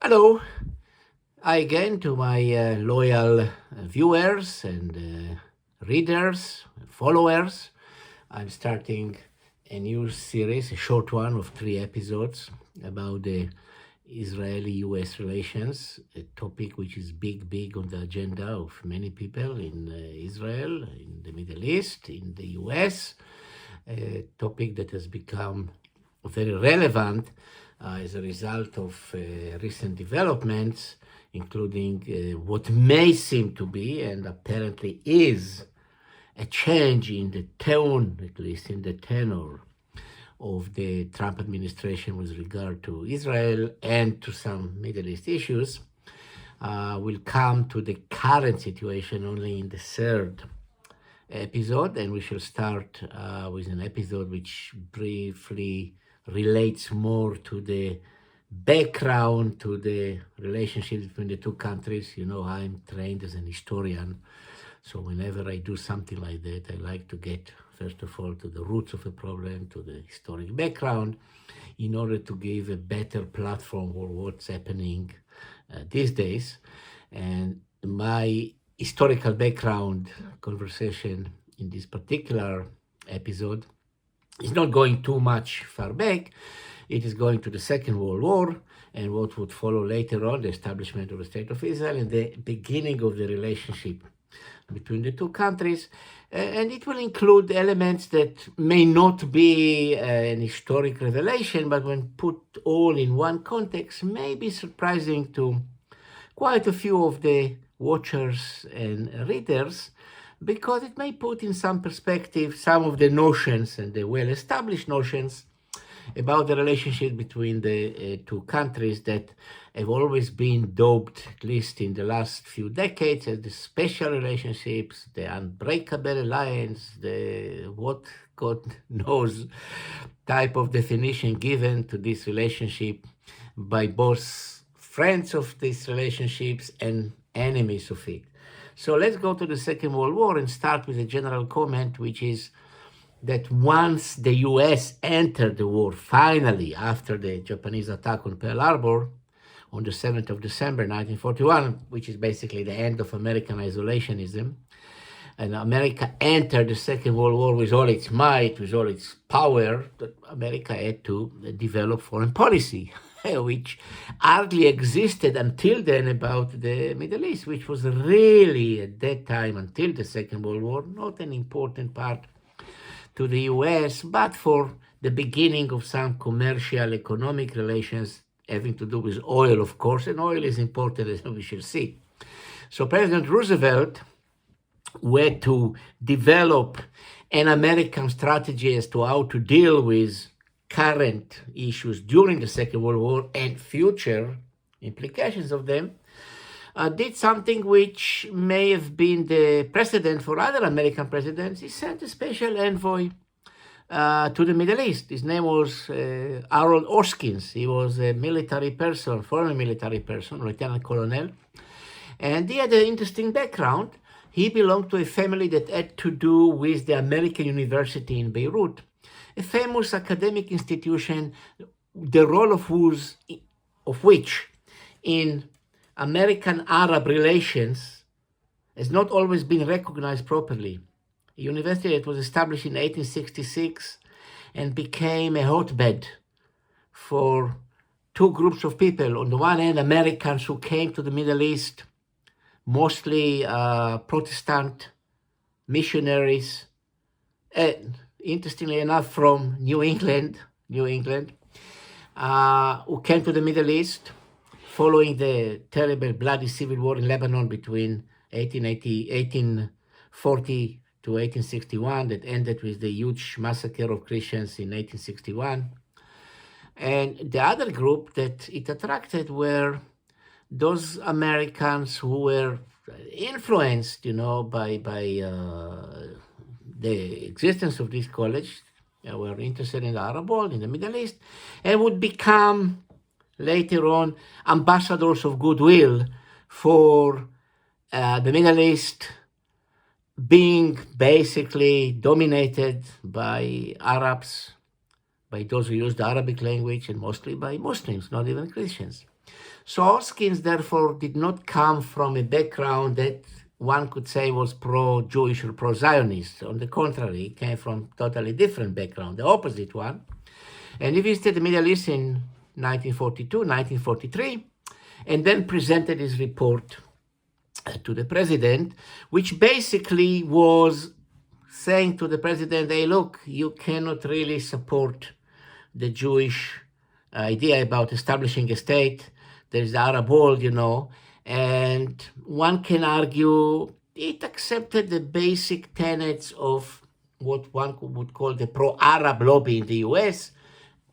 Hello, hi again to my loyal viewers and readers, followers. I'm starting a new series, a short one of 3 episodes about the Israeli-US relations, a topic which is big on the agenda of many people in Israel, in the Middle East, in the US, a topic that has become very relevant as a result of recent developments, including what may seem to be and apparently is a change in the tone, at least in the tenor of the Trump administration with regard to Israel and to some Middle East issues. We'll come to the current situation only in the third episode, and we shall start with an episode which briefly relates more to the background, to the relationship between the two countries. You know, I'm trained as an historian, so whenever I do something like that, I like to get, first of all, to the roots of a problem, to the historic background, in order to give a better platform for what's happening these days. And my historical background conversation in this particular episode is not going too much far back. It is going to the Second World War and what would follow later on, the establishment of the State of Israel and the beginning of the relationship between the two countries. And it will include elements that may not be an historic revelation, but when put all in one context, may be surprising to quite a few of the watchers and readers, because it may put in some perspective some of the notions and the well-established notions about the relationship between the two countries that have always been dubbed, at least in the last few decades, as the special relationships, the unbreakable alliance, the what God knows type of definition given to this relationship by both friends of these relationships and enemies of it. So let's go to the Second World War and start with a general comment, which is that once the US entered the war, finally, after the Japanese attack on Pearl Harbor on the 7th of December 1941, which is basically the end of American isolationism, and America entered the Second World War with all its might, with all its power, that America had to develop foreign policy, which hardly existed until then about the Middle East, which was really at that time, until the Second World War, not an important part to the US, but for the beginning of some commercial economic relations having to do with oil, of course, and oil is important, as we shall see. So President Roosevelt had to develop an American strategy as to how to deal with current issues during the Second World War and future implications of them, did something which may have been the precedent for other American presidents. He sent a special envoy to the Middle East. His name was Harold Hoskins. He was a military person, former military person, lieutenant colonel, and he had an interesting background. He belonged to a family that had to do with the American University in Beirut, a famous academic institution, the role of which in American-Arab relations has not always been recognized properly. A university that was established in 1866 and became a hotbed for two groups of people. On the one hand, Americans who came to the Middle East, mostly Protestant missionaries, interestingly enough from New England, who came to the Middle East following the terrible bloody civil war in Lebanon between 1840 to 1861 that ended with the huge massacre of Christians in 1861. And the other group that it attracted were those Americans who were influenced, by the existence of this college, were interested in the Arab world, in the Middle East, and would become later on ambassadors of goodwill for the Middle East being basically dominated by Arabs, by those who use the Arabic language, and mostly by Muslims, not even Christians. So Hoskins, therefore, did not come from a background that one could say was pro-Jewish or pro-Zionist. On the contrary, he came from a totally different background, the opposite one. And he visited the Middle East in 1942, 1943, and then presented his report to the president, which basically was saying to the president, hey, look, you cannot really support the Jewish idea about establishing a state. There is the Arab world, and one can argue it accepted the basic tenets of what one would call the pro-Arab lobby in the US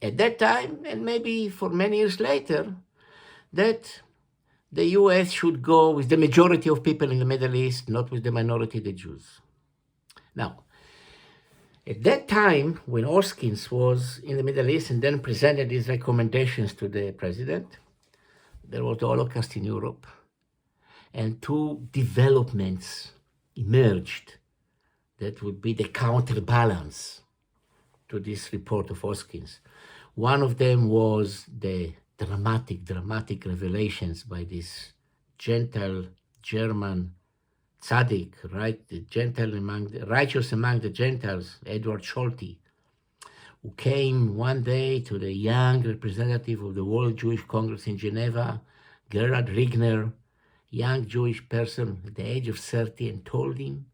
at that time, and maybe for many years later, that the US should go with the majority of people in the Middle East, not with the minority, the Jews. Now, at that time, when Hoskins was in the Middle East and then presented his recommendations to the president, there was the Holocaust in Europe, and two developments emerged that would be the counterbalance to this report of Hoskins. One of them was the dramatic revelations by this gentle German tzaddik, right? The righteous among the Gentiles, Edward Schulte, who came one day to the young representative of the World Jewish Congress in Geneva, Gerhard Rigner, young Jewish person at the age of 30, and told him,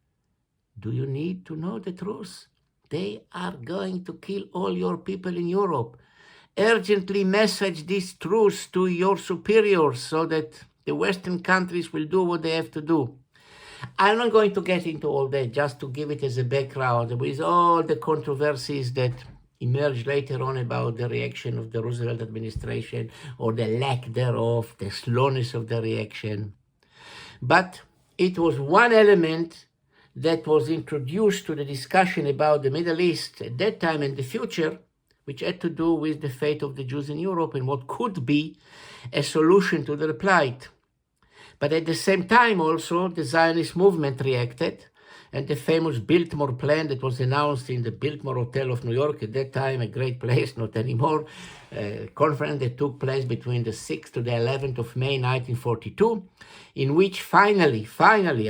do you need to know the truth? They are going to kill all your people in Europe. Urgently message this truth to your superiors so that the Western countries will do what they have to do. I'm not going to get into all that, just to give it as a background with all the controversies that emerged later on about the reaction of the Roosevelt administration or the lack thereof, the slowness of the reaction. But it was one element that was introduced to the discussion about the Middle East at that time and the future, which had to do with the fate of the Jews in Europe and what could be a solution to the plight. But at the same time also, the Zionist movement reacted, and the famous Biltmore plan that was announced in the Biltmore Hotel of New York, at that time a great place, not anymore, a conference that took place between the 6th to the 11th of May 1942, in which finally,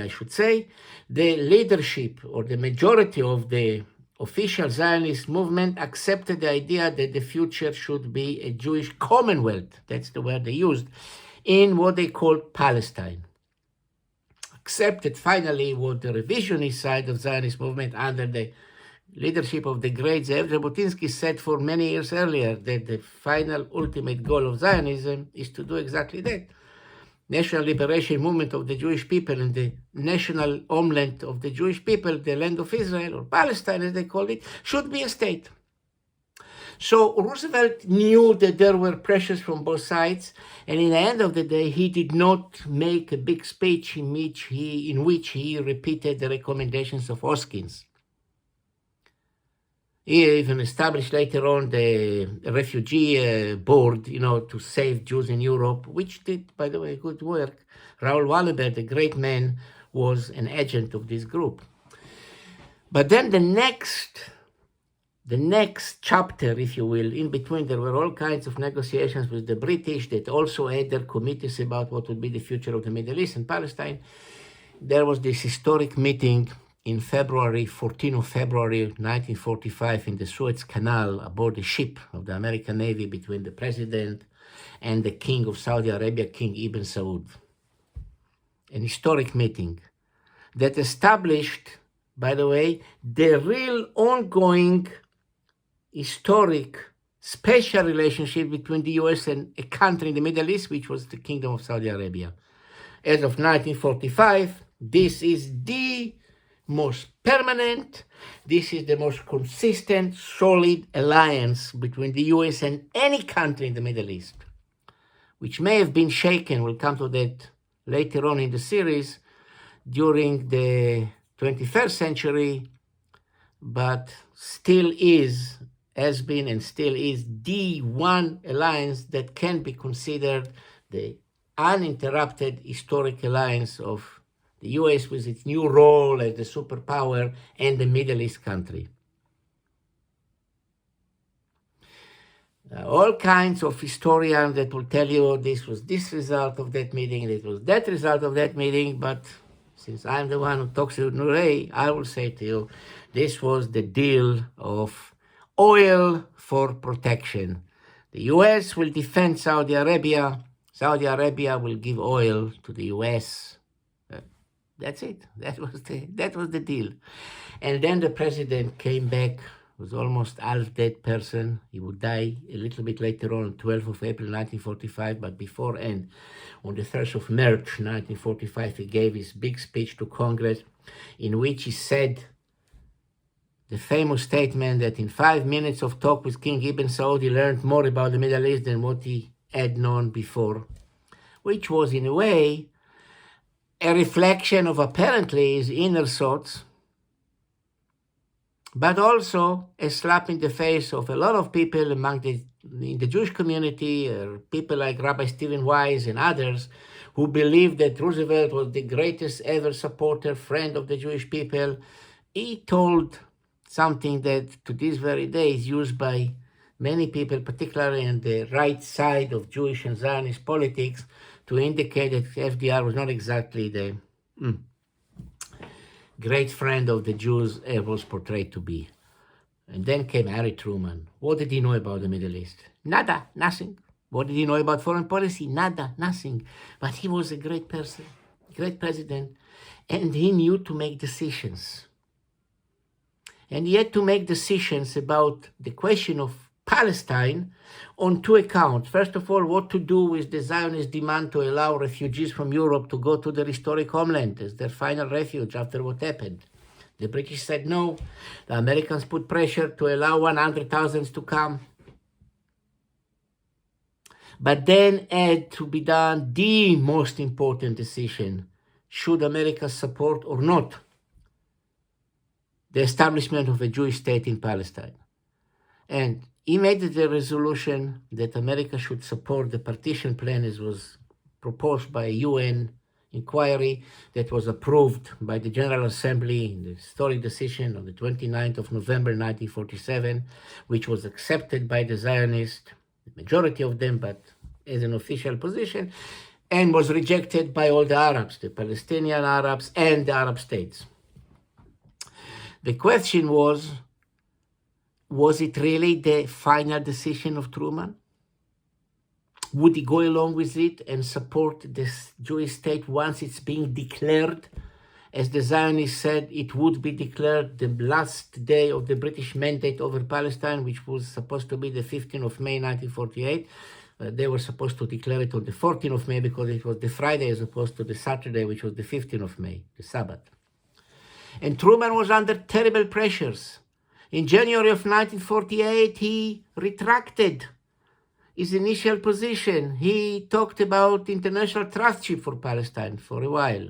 I should say, the leadership or the majority of the official Zionist movement accepted the idea that the future should be a Jewish commonwealth, that's the word they used, in what they called Palestine. Accepted finally what the revisionist side of Zionist movement under the leadership of the great Zev Jabotinsky said for many years earlier, that the final ultimate goal of Zionism is to do exactly that. National liberation movement of the Jewish people and the national homeland of the Jewish people, the land of Israel, or Palestine as they call it, should be a state. So Roosevelt knew that there were pressures from both sides, and in the end of the day, he did not make a big speech in which he repeated the recommendations of Hoskins. He even established later on the refugee board, to save Jews in Europe, which did, by the way, good work. Raoul Wallenberg, the great man, was an agent of this group. But then the next chapter, if you will, in between, there were all kinds of negotiations with the British that also had their committees about what would be the future of the Middle East and Palestine. There was this historic meeting in 14 of February 1945 in the Suez Canal aboard a ship of the American Navy between the president and the king of Saudi Arabia, King Ibn Saud. An historic meeting that established, by the way, the real ongoing historic special relationship between the US and a country in the Middle East, which was the Kingdom of Saudi Arabia. As of 1945, this is the most permanent, this is the most consistent, solid alliance between the US and any country in the Middle East, which may have been shaken, we'll come to that later on in the series, during the 21st century, but still has been and still is the one alliance that can be considered the uninterrupted historic alliance of the US with its new role as the superpower and the Middle East country. all kinds of historians that will tell you this was this result of that meeting, this was that result of that meeting, but since I'm the one who talks to Nurey, I will say to you, this was the deal of oil for protection. The US will defend Saudi Arabia. Saudi Arabia will give oil to the US. That's it. That was the deal. And then the president came back, was almost half dead person. He would die a little bit later on 12th of April 1945, but beforehand, on the 1st of March 1945, he gave his big speech to Congress in which he said the famous statement that in 5 minutes of talk with King Ibn Saud, he learned more about the Middle East than what he had known before, which was in a way a reflection of apparently his inner thoughts, but also a slap in the face of a lot of people in the Jewish community, people like Rabbi Stephen Wise and others, who believed that Roosevelt was the greatest ever supporter, friend of the Jewish people. He told something that to this very day is used by many people, particularly on the right side of Jewish and Zionist politics, to indicate that FDR was not exactly the great friend of the Jews it was portrayed to be. And then came Harry Truman. What did he know about the Middle East? Nada, nothing. What did he know about foreign policy? Nada, nothing. But he was a great person, great president, and he knew to make decisions. And he had to make decisions about the question of Palestine on two accounts. First of all, what to do with the Zionist demand to allow refugees from Europe to go to their historic homeland as their final refuge after what happened. The British said no. The Americans put pressure to allow 100,000 to come. But then had to be done the most important decision. Should America support or not the establishment of a Jewish state in Palestine? And he made the resolution that America should support the partition plan as was proposed by a UN inquiry that was approved by the General Assembly in the historic decision on the 29th of November 1947, which was accepted by the Zionists, the majority of them, but as an official position, and was rejected by all the Arabs, the Palestinian Arabs and the Arab states. The question was it really the final decision of Truman? Would he go along with it and support this Jewish state once it's being declared? As the Zionists said, it would be declared the last day of the British mandate over Palestine, which was supposed to be the 15th of May 1948. They were supposed to declare it on the 14th of May because it was the Friday as opposed to the Saturday, which was the 15th of May, the Sabbath. And Truman was under terrible pressures. In January of 1948, he retracted his initial position. He talked about international trustship for Palestine for a while.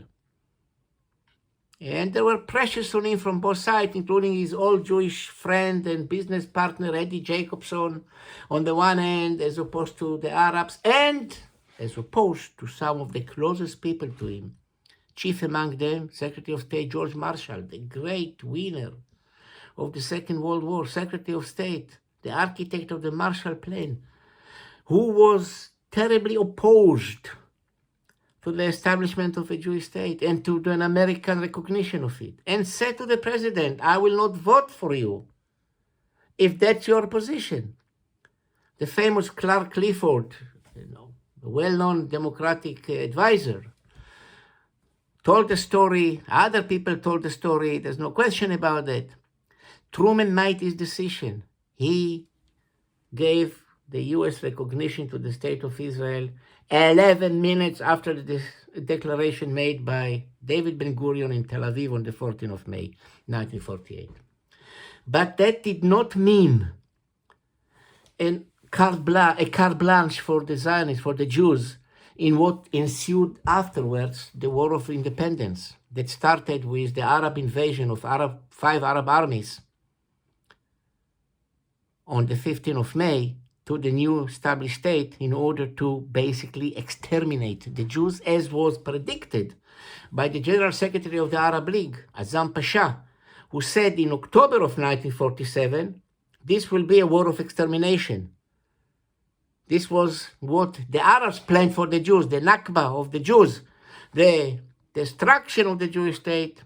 And there were pressures on him from both sides, including his old Jewish friend and business partner, Eddie Jacobson, on the one hand, as opposed to the Arabs, and as opposed to some of the closest people to him. Chief among them, Secretary of State George Marshall, the great winner of the Second World War, Secretary of State, the architect of the Marshall Plan, who was terribly opposed to the establishment of a Jewish state and to an American recognition of it, and said to the president, I will not vote for you if that's your position. The famous Clark Clifford, a well-known Democratic advisor, told the story, other people told the story, there's no question about it. Truman made his decision. He gave the U.S. recognition to the State of Israel 11 minutes after the declaration made by David Ben-Gurion in Tel Aviv on the 14th of May, 1948. But that did not mean a carte blanche for the Zionists, for the Jews, in what ensued afterwards, the War of Independence, that started with the Arab invasion of 5 Arab armies on the 15th of May to the new established state in order to basically exterminate the Jews, as was predicted by the General Secretary of the Arab League, Azam Pasha, who said in October of 1947, this will be a war of extermination. This was what the Arabs planned for the Jews, the Nakba of the Jews, the destruction of the Jewish state,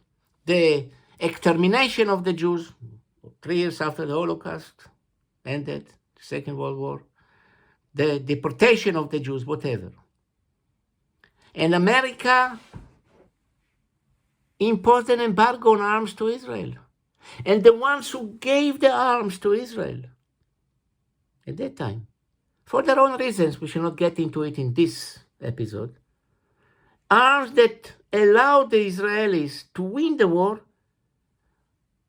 the extermination of the Jews 3 years after the Holocaust ended, the Second World War, the deportation of the Jews, whatever. And America imposed an embargo on arms to Israel. And the ones who gave the arms to Israel at that time, for their own reasons, we shall not get into it in this episode, arms that allowed the Israelis to win the war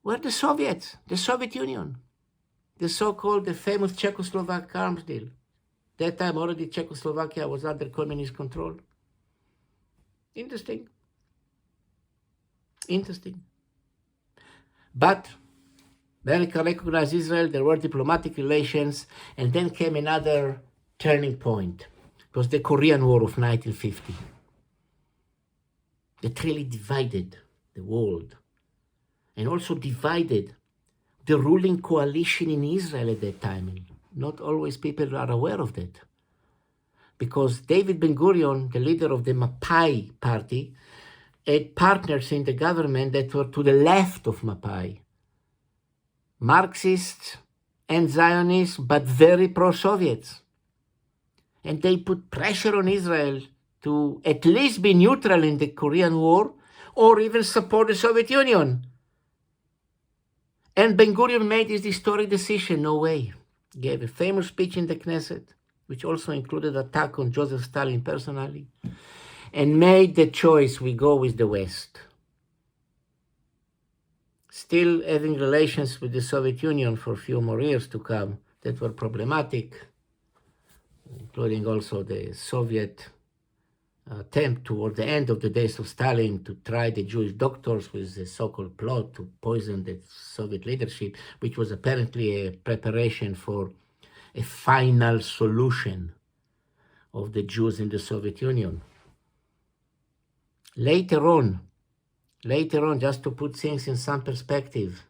were the Soviets, the Soviet Union, the so-called, the famous Czechoslovak arms deal. That time already Czechoslovakia was under communist control. Interesting. But America recognized Israel, there were diplomatic relations, and then came another turning point. It was the Korean War of 1950. That really divided the world and also divided the ruling coalition in Israel at that time. And not always people are aware of that. Because David Ben-Gurion, the leader of the Mapai party, had partners in the government that were to the left of Mapai. Marxists and Zionists, but very pro-Soviets. And they put pressure on Israel to at least be neutral in the Korean War or even support the Soviet Union. And Ben-Gurion made his historic decision, no way. He gave a famous speech in the Knesset, which also included attack on Joseph Stalin personally, and made the choice, we go with the West. Still having relations with the Soviet Union for a few more years to come that were problematic, including also the Soviet attempt toward the end of the days of Stalin to try the Jewish doctors with the so-called plot to poison the Soviet leadership, which was apparently a preparation for a final solution of the Jews in the Soviet Union. Later on, just to put things in some perspective,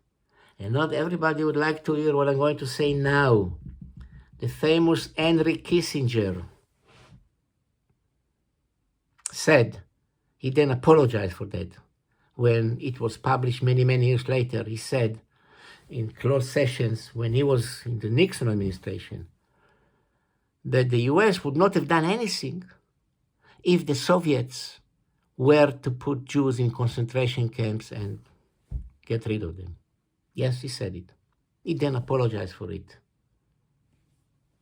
and not everybody would like to hear what I'm going to say now, the famous Henry Kissinger said, he then apologized for that. When it was published many, many years later, he said in closed sessions when he was in the Nixon administration that the US would not have done anything if the Soviets were to put Jews in concentration camps and get rid of them. Yes, he said it. He then apologized for it.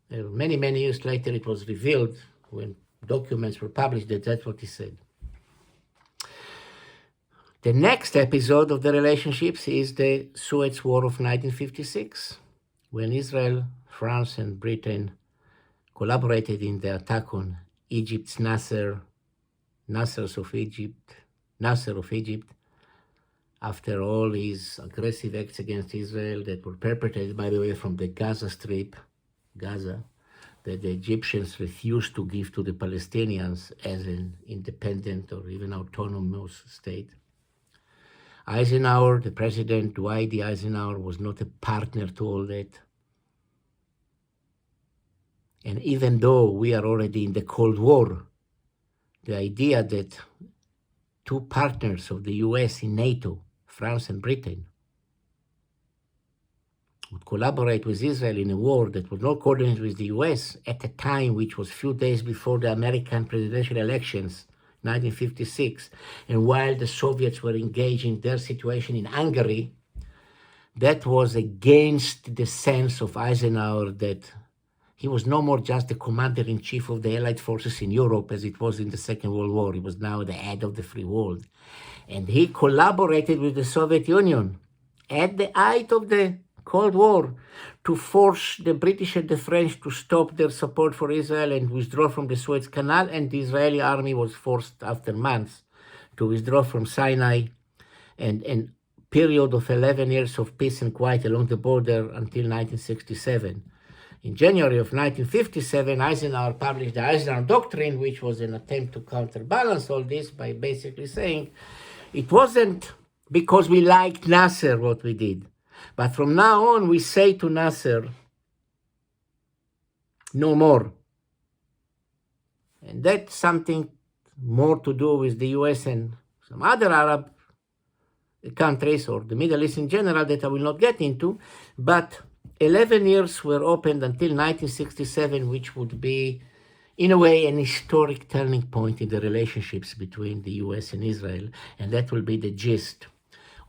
Many, many years later, it was revealed when documents were published that that's what he said. The next episode of the relationships is the Suez War of 1956, when Israel, France, and Britain collaborated in the attack on Egypt's Nasser of Egypt, after all his aggressive acts against Israel that were perpetrated, by the way, from the Gaza Strip, Gaza, that the Egyptians refused to give to the Palestinians as an independent or even autonomous state. Eisenhower, the president, Dwight D. Eisenhower, was not a partner to all that. And even though we are already in the Cold War, the idea that two partners of the US in NATO, France and Britain, would collaborate with Israel in a war that was not coordinated with the US at a time which was few days before the American presidential elections, 1956, and while the Soviets were engaged in their situation in Hungary, that was against the sense of Eisenhower that he was no more just the commander-in-chief of the Allied forces in Europe as it was in the Second World War. He was now the head of the free world. And he collaborated with the Soviet Union at the height of the Cold War to force the British and the French to stop their support for Israel and withdraw from the Suez Canal, and the Israeli army was forced after months to withdraw from Sinai, and a period of 11 years of peace and quiet along the border until 1967. In January of 1957, Eisenhower published the Eisenhower Doctrine, which was an attempt to counterbalance all this by basically saying it wasn't because we liked Nasser what we did. But from now on, we say to Nasser, no more. And that's something more to do with the US and some other Arab countries or the Middle East in general that I will not get into. But 11 years were opened until 1967, which would be, in a way, an historic turning point in the relationships between the US and Israel. And that will be the gist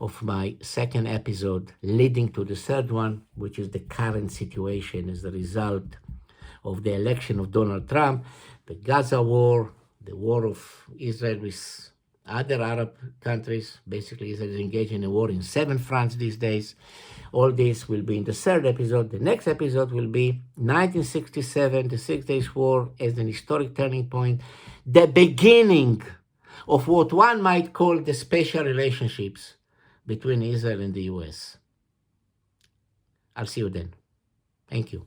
of my second episode, leading to the third one, which is the current situation as a result of the election of Donald Trump, the Gaza war, the war of Israel with other Arab countries. Basically, Israel is engaged in a war in 7 fronts these days. All this will be in the third episode. The next episode will be 1967, the 6 Days War as an historic turning point, the beginning of what one might call the special relationships between Israel and the US. I'll see you then. Thank you.